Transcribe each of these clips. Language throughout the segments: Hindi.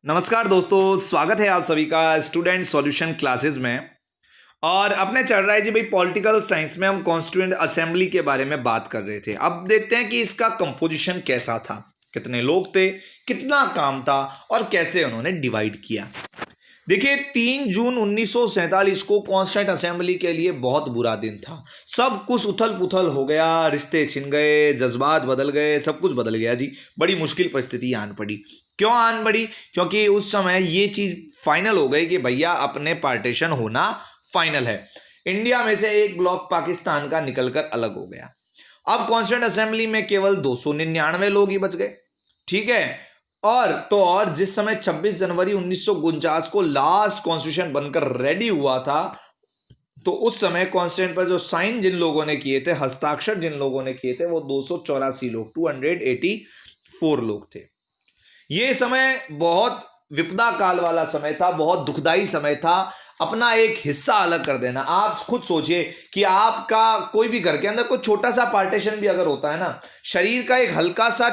नमस्कार दोस्तों, स्वागत है आप सभी का स्टूडेंट सॉल्यूशन क्लासेस में। और अपने चल रहा है जी भाई पॉलिटिकल साइंस में हम कॉन्स्टिट्यूएंट असेंबली के बारे में बात कर रहे थे। अब देखते हैं कि इसका कंपोजिशन कैसा था, कितने लोग थे, कितना काम था और कैसे उन्होंने डिवाइड किया। देखिए 3 जून 1947 को कॉन्स्टिट्यूएंट असेंबली के लिए बहुत बुरा दिन था। सब कुछ उथल पुथल हो गया, रिश्ते छिन गए, जज्बात बदल गए, सब कुछ बदल गया जी। बड़ी मुश्किल परिस्थिति आन पड़ी। क्यों आन पड़ी? क्योंकि उस समय ये चीज फाइनल हो गई कि भैया अपने पार्टीशन होना फाइनल है। इंडिया में से एक ब्लॉक पाकिस्तान का निकलकर अलग हो गया। अब कॉन्स्टिट्यूएंट असेंबली में केवल 299 लोग ही बच गए। ठीक है। और जिस समय 26 जनवरी 1949 को लास्ट कॉन्स्टिट्यूशन बनकर रेडी हुआ था, तो उस समय कॉन्स्टिट्यूशन पर जो साइन जिन लोगों ने किए थे, हस्ताक्षर जिन लोगों ने किए थे, वो 284 लोग, 284 लोग थे। ये समय बहुत विपदा काल वाला समय था, बहुत दुखदाई समय था। अपना एक हिस्सा अलग कर देना। आप खुद सोचिए कि आपका कोई भी घर के अंदर कोई छोटा सा पार्टीशन भी अगर होता है ना, शरीर का एक हल्का सा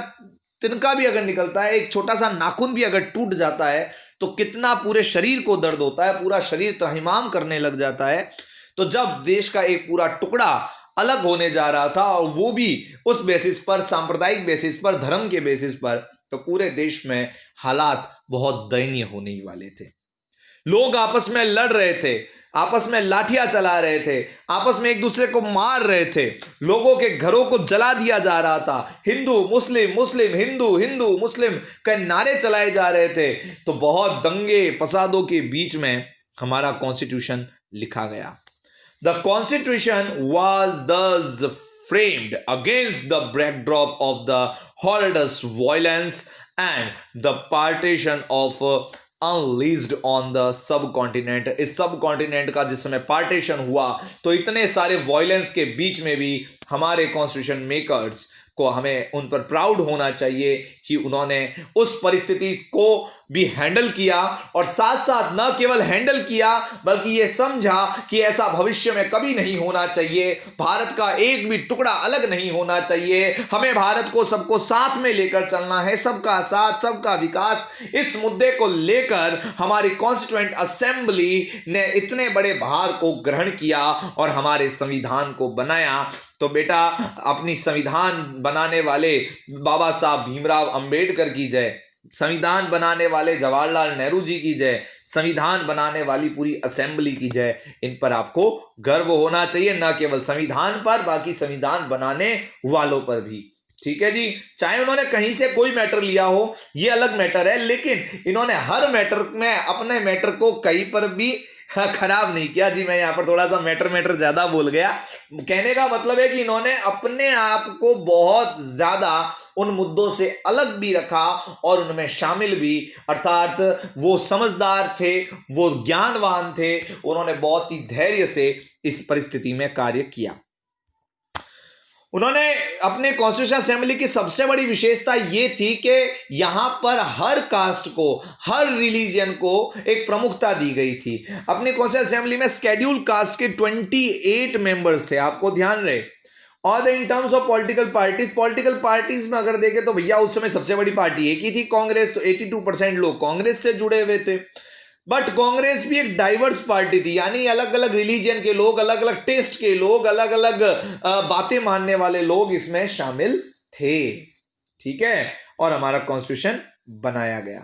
तिनका भी अगर निकलता है, एक छोटा सा नाखून भी अगर टूट जाता है, तो कितना पूरे शरीर को दर्द होता है, पूरा शरीर त्रहिमाम करने लग जाता है। तो जब देश का एक पूरा टुकड़ा अलग होने जा रहा था, और वो भी उस बेसिस पर, सांप्रदायिक बेसिस पर, धर्म के बेसिस पर, तो पूरे देश में हालात बहुत दयनीय होने ही वाले थे। लोग आपस में लड़ रहे थे, आपस में लाठियां चला रहे थे, आपस में एक दूसरे को मार रहे थे, लोगों के घरों को जला दिया जा रहा था, हिंदू मुस्लिम, मुस्लिम हिंदू, हिंदू मुस्लिम के नारे चलाए जा रहे थे। तो बहुत दंगे फसादों के बीच में हमारा कॉन्स्टिट्यूशन लिखा गया। The constitution was thus framed against the backdrop of the horrendous violence and the partition of unleashed on the subcontinent. इस सब कॉन्टिनेंट का जिस समय पार्टीशन हुआ, तो इतने सारे वायलेंस के बीच में भी हमारे कॉन्स्टिट्यूशन मेकर्स को, हमें उन पर प्राउड होना चाहिए कि उन्होंने उस परिस्थिति को भी हैंडल किया, और साथ साथ न केवल हैंडल किया बल्कि ये समझा कि ऐसा भविष्य में कभी नहीं होना चाहिए। भारत का एक भी टुकड़ा अलग नहीं होना चाहिए। हमें भारत को सबको साथ में लेकर चलना है, सबका साथ सबका विकास। इस मुद्दे को लेकर हमारी कॉन्स्टिट्यूएंट असेंबली ने इतने बड़े भार को ग्रहण किया और हमारे संविधान को बनाया। तो बेटा, अपनी संविधान बनाने वाले बाबा साहब भीमराव अंबेडकर की जय, संविधान बनाने वाले जवाहरलाल नेहरू जी की जय, संविधान बनाने वाली पूरी असेंबली की जय। इन पर आपको गर्व होना चाहिए, न केवल संविधान पर, बाकी संविधान बनाने वालों पर भी। ठीक है जी। चाहे उन्होंने कहीं से कोई मैटर लिया हो, ये अलग मैटर है, लेकिन इन्होंने हर मैटर में अपने मैटर को कहीं पर भी खराब नहीं किया जी। मैं यहां पर थोड़ा सा मैटर ज्यादा बोल गया। कहने का मतलब है कि इन्होंने अपने आप को बहुत ज्यादा उन मुद्दों से अलग भी रखा और उनमें शामिल भी, अर्थात वो समझदार थे, वो ज्ञानवान थे, उन्होंने बहुत ही धैर्य से इस परिस्थिति में कार्य किया। उन्होंने अपने कॉन्स्टिट्यूशन असेंबली की सबसे बड़ी विशेषता यह थी कि यहां पर हर कास्ट को, हर रिलीजन को एक प्रमुखता दी गई थी। अपनी कॉन्स्टिट्यूशन असेंबली में शेड्यूल कास्ट के 28 मेंबर्स थे, आपको ध्यान रहे। और in terms of political parties में अगर देखें तो भैया उस समय सबसे बड़ी पार्टी एक ही थी, कांग्रेस। तो 82% लोग कांग्रेस से जुड़े हुए थे। बट कांग्रेस भी एक डाइवर्स पार्टी थी, यानी अलग अलग रिलीजन के लोग, अलग अलग टेस्ट के लोग, अलग अलग बातें मानने वाले लोग इसमें शामिल थे। ठीक है। और हमारा कॉन्स्टिट्यूशन बनाया गया।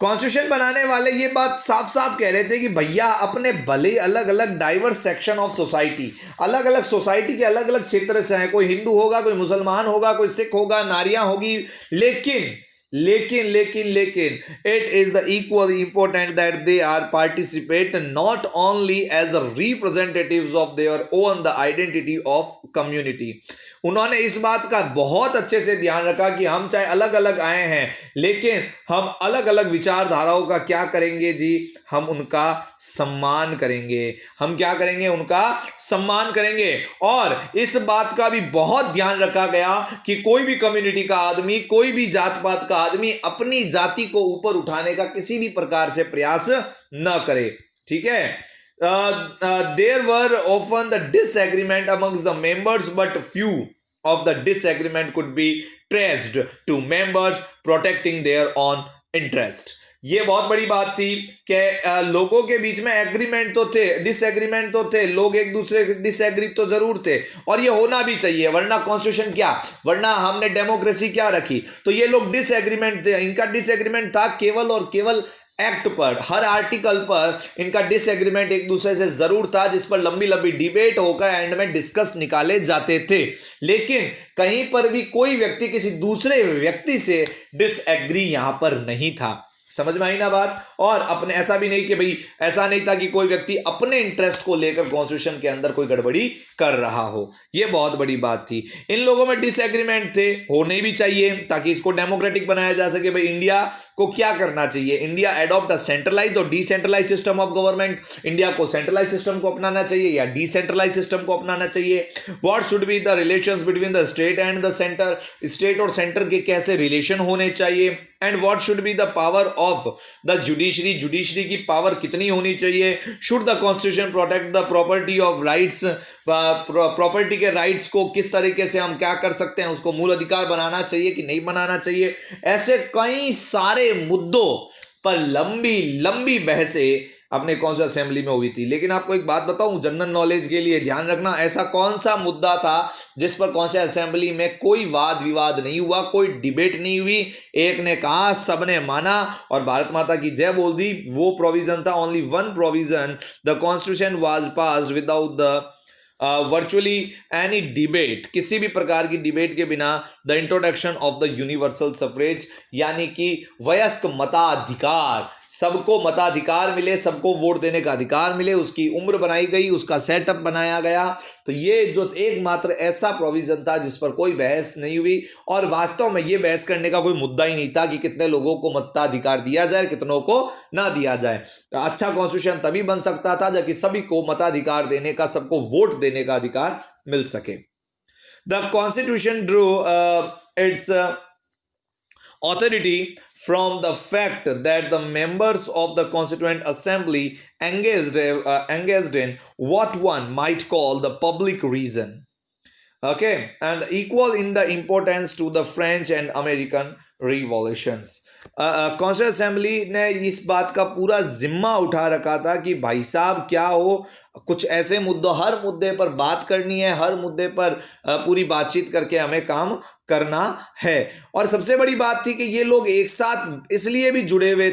कॉन्स्टिट्यूशन बनाने वाले ये बात साफ साफ कह रहे थे कि भैया अपने भले अलग अलग डाइवर्स सेक्शन ऑफ सोसाइटी, अलग अलग सोसाइटी के अलग अलग क्षेत्र से हैं, कोई हिंदू होगा, कोई मुसलमान होगा, कोई सिख होगा, नारियां होगी, लेकिन it is the equally important that they are participate not only as a representatives of their own the identity of community। उन्होंने इस बात का बहुत अच्छे से ध्यान रखा कि हम चाहे अलग अलग आए हैं, लेकिन हम अलग अलग विचारधाराओं का क्या करेंगे जी, हम उनका सम्मान करेंगे। हम क्या करेंगे? उनका सम्मान करेंगे। और इस बात का भी बहुत ध्यान रखा गया कि कोई भी कम्युनिटी का आदमी, कोई भी जात पात का आदमी अपनी जाति को ऊपर उठाने का किसी भी प्रकार से प्रयास न करे। ठीक है। There were often the disagreement amongst the members, but few of the disagreement could be traced to members protecting their own interest। ये बहुत बड़ी बात थी कि लोगों के बीच में एग्रीमेंट तो थे, डिसएग्रीमेंट तो थे, लोग एक दूसरे के डिसएग्री तो जरूर थे, और ये होना भी चाहिए, वरना कॉन्स्टिट्यूशन क्या, वरना हमने डेमोक्रेसी क्या रखी। तो ये लोग डिसएग्रीमेंट थे, इनका डिसएग्रीमेंट था केवल और केवल एक्ट पर, हर आर्टिकल पर इनका डिसएग्रीमेंट एक दूसरे से जरूर था, जिस पर लंबी लंबी डिबेट होकर एंड में डिस्कस निकाले जाते थे। लेकिन कहीं पर भी कोई व्यक्ति किसी दूसरे व्यक्ति से डिसएग्री यहां पर नहीं था। समझ में आई ना बात। और अपने ऐसा भी नहीं कि भाई, ऐसा नहीं था कि कोई व्यक्ति अपने इंटरेस्ट को लेकर कॉन्स्टिट्यूशन के अंदर कोई गड़बड़ी कर रहा हो। यह बहुत बड़ी बात थी। इन लोगों में डिसएग्रीमेंट थे, होने भी चाहिए ताकि इसको डेमोक्रेटिक बनाया जा सके। भाई इंडिया को क्या करना चाहिए, इंडिया एडॉप्ट अ सेंट्रलाइज और decentralise system of government, India को सेंट्रलाइज सिस्टम को अपनाना चाहिए या डिसेंट्रलाइज सिस्टम को अपनाना चाहिए। What should be the relations between the state and the centre, state और सेंटर के कैसे रिलेशन होने चाहिए। And what should be the power of the judiciary, judiciary की पावर कितनी होनी चाहिए। Should the constitution protect the property of rights, property के राइट्स को किस तरीके से हम क्या कर सकते हैं, उसको मूल अधिकार बनाना चाहिए कि नहीं बनाना चाहिए। ऐसे कई सारे मुद्दों पर लंबी लंबी बहसें अपने कौन सी असेंबली में हुई थी। लेकिन आपको एक बात बताऊं, जनरल नॉलेज के लिए ध्यान रखना, ऐसा कौन सा मुद्दा था जिस पर कौन से असेंबली में कोई वाद विवाद नहीं हुआ, कोई डिबेट नहीं हुई, एक ने कहा, सबने माना और भारत माता की जय बोल दी। वो प्रोविजन था, only one provision, the constitution was passed without the virtually any debate, किसी भी प्रकार की डिबेट के बिना, the introduction of the universal suffrage, यानी कि वयस्क मताधिकार, सबको मताधिकार मिले, सबको वोट देने का अधिकार मिले, उसकी उम्र बनाई गई, उसका सेटअप बनाया गया। तो ये जो एकमात्र ऐसा प्रोविजन था जिस पर कोई बहस नहीं हुई, और वास्तव में ये बहस करने का कोई मुद्दा ही नहीं था कि कितने लोगों को मताधिकार दिया जाए, कितनों को ना दिया जाए। तो अच्छा कॉन्स्टिट्यूशन तभी बन सकता था जबकि सभी को मताधिकार देने का, सबको वोट देने का अधिकार मिल सके। The constitution Drew it's authority from the fact that the members of the Constituent Assembly engaged in what one might call the public reason, okay, and equal in the importance to the French and American revolutions. Constituent assembly ने इस बात का पूरा जिम्मा उठा रखा था कि भाई साहब क्या हो, कुछ ऐसे मुद्दों, हर मुद्दे पर बात करनी है, हर मुद्दे पर पूरी बातचीत करके हमें काम करना है। और सबसे बड़ी बात थी कि ये लोग एक साथ इसलिए भी जुड़े हुए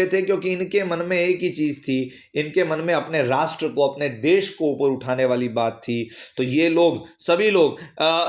थे क्योंकि इनके मन में एक ही चीज़ थी, इनके मन में अपने राष्ट्र को, अपने देश को ऊपर उठाने वाली बात थी। तो ये लोग, सभी लोग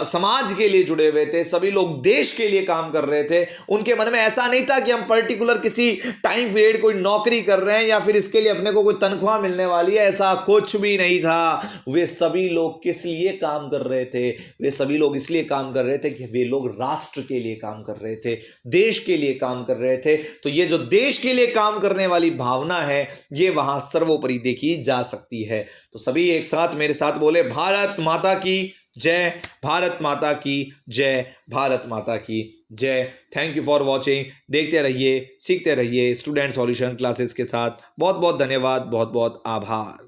समाज के लिए जुड़े हुए थे, सभी लोग देश के लिए काम कर रहे थे। उनके मन में ऐसा नहीं था कि हम पर्टिकुलर किसी टाइम पीरियड कोई नौकरी कर रहे हैं या फिर इसके लिए अपने को कोई तनख्वाह मिलने वाली है, ऐसा कुछ भी नहीं था। वे सभी लोग किस लिए काम कर रहे थे, वे सभी लोग इसलिए काम कर रहे थे कि वे लोग राष्ट्र के लिए काम कर रहे थे, देश के लिए काम कर रहे थे। तो ये जो देश के लिए काम करने वाली भावना है, ये वहां सर्वोपरि देखी जा सकती है। तो सभी एक साथ मेरे साथ बोले, भारत माता की जय, भारत माता की जय, भारत माता की जय। Thank you for watching. देखते रहिए, सीखते रहिए स्टूडेंट सॉल्यूशन क्लासेस के साथ। बहुत बहुत धन्यवाद, बहुत बहुत आभार।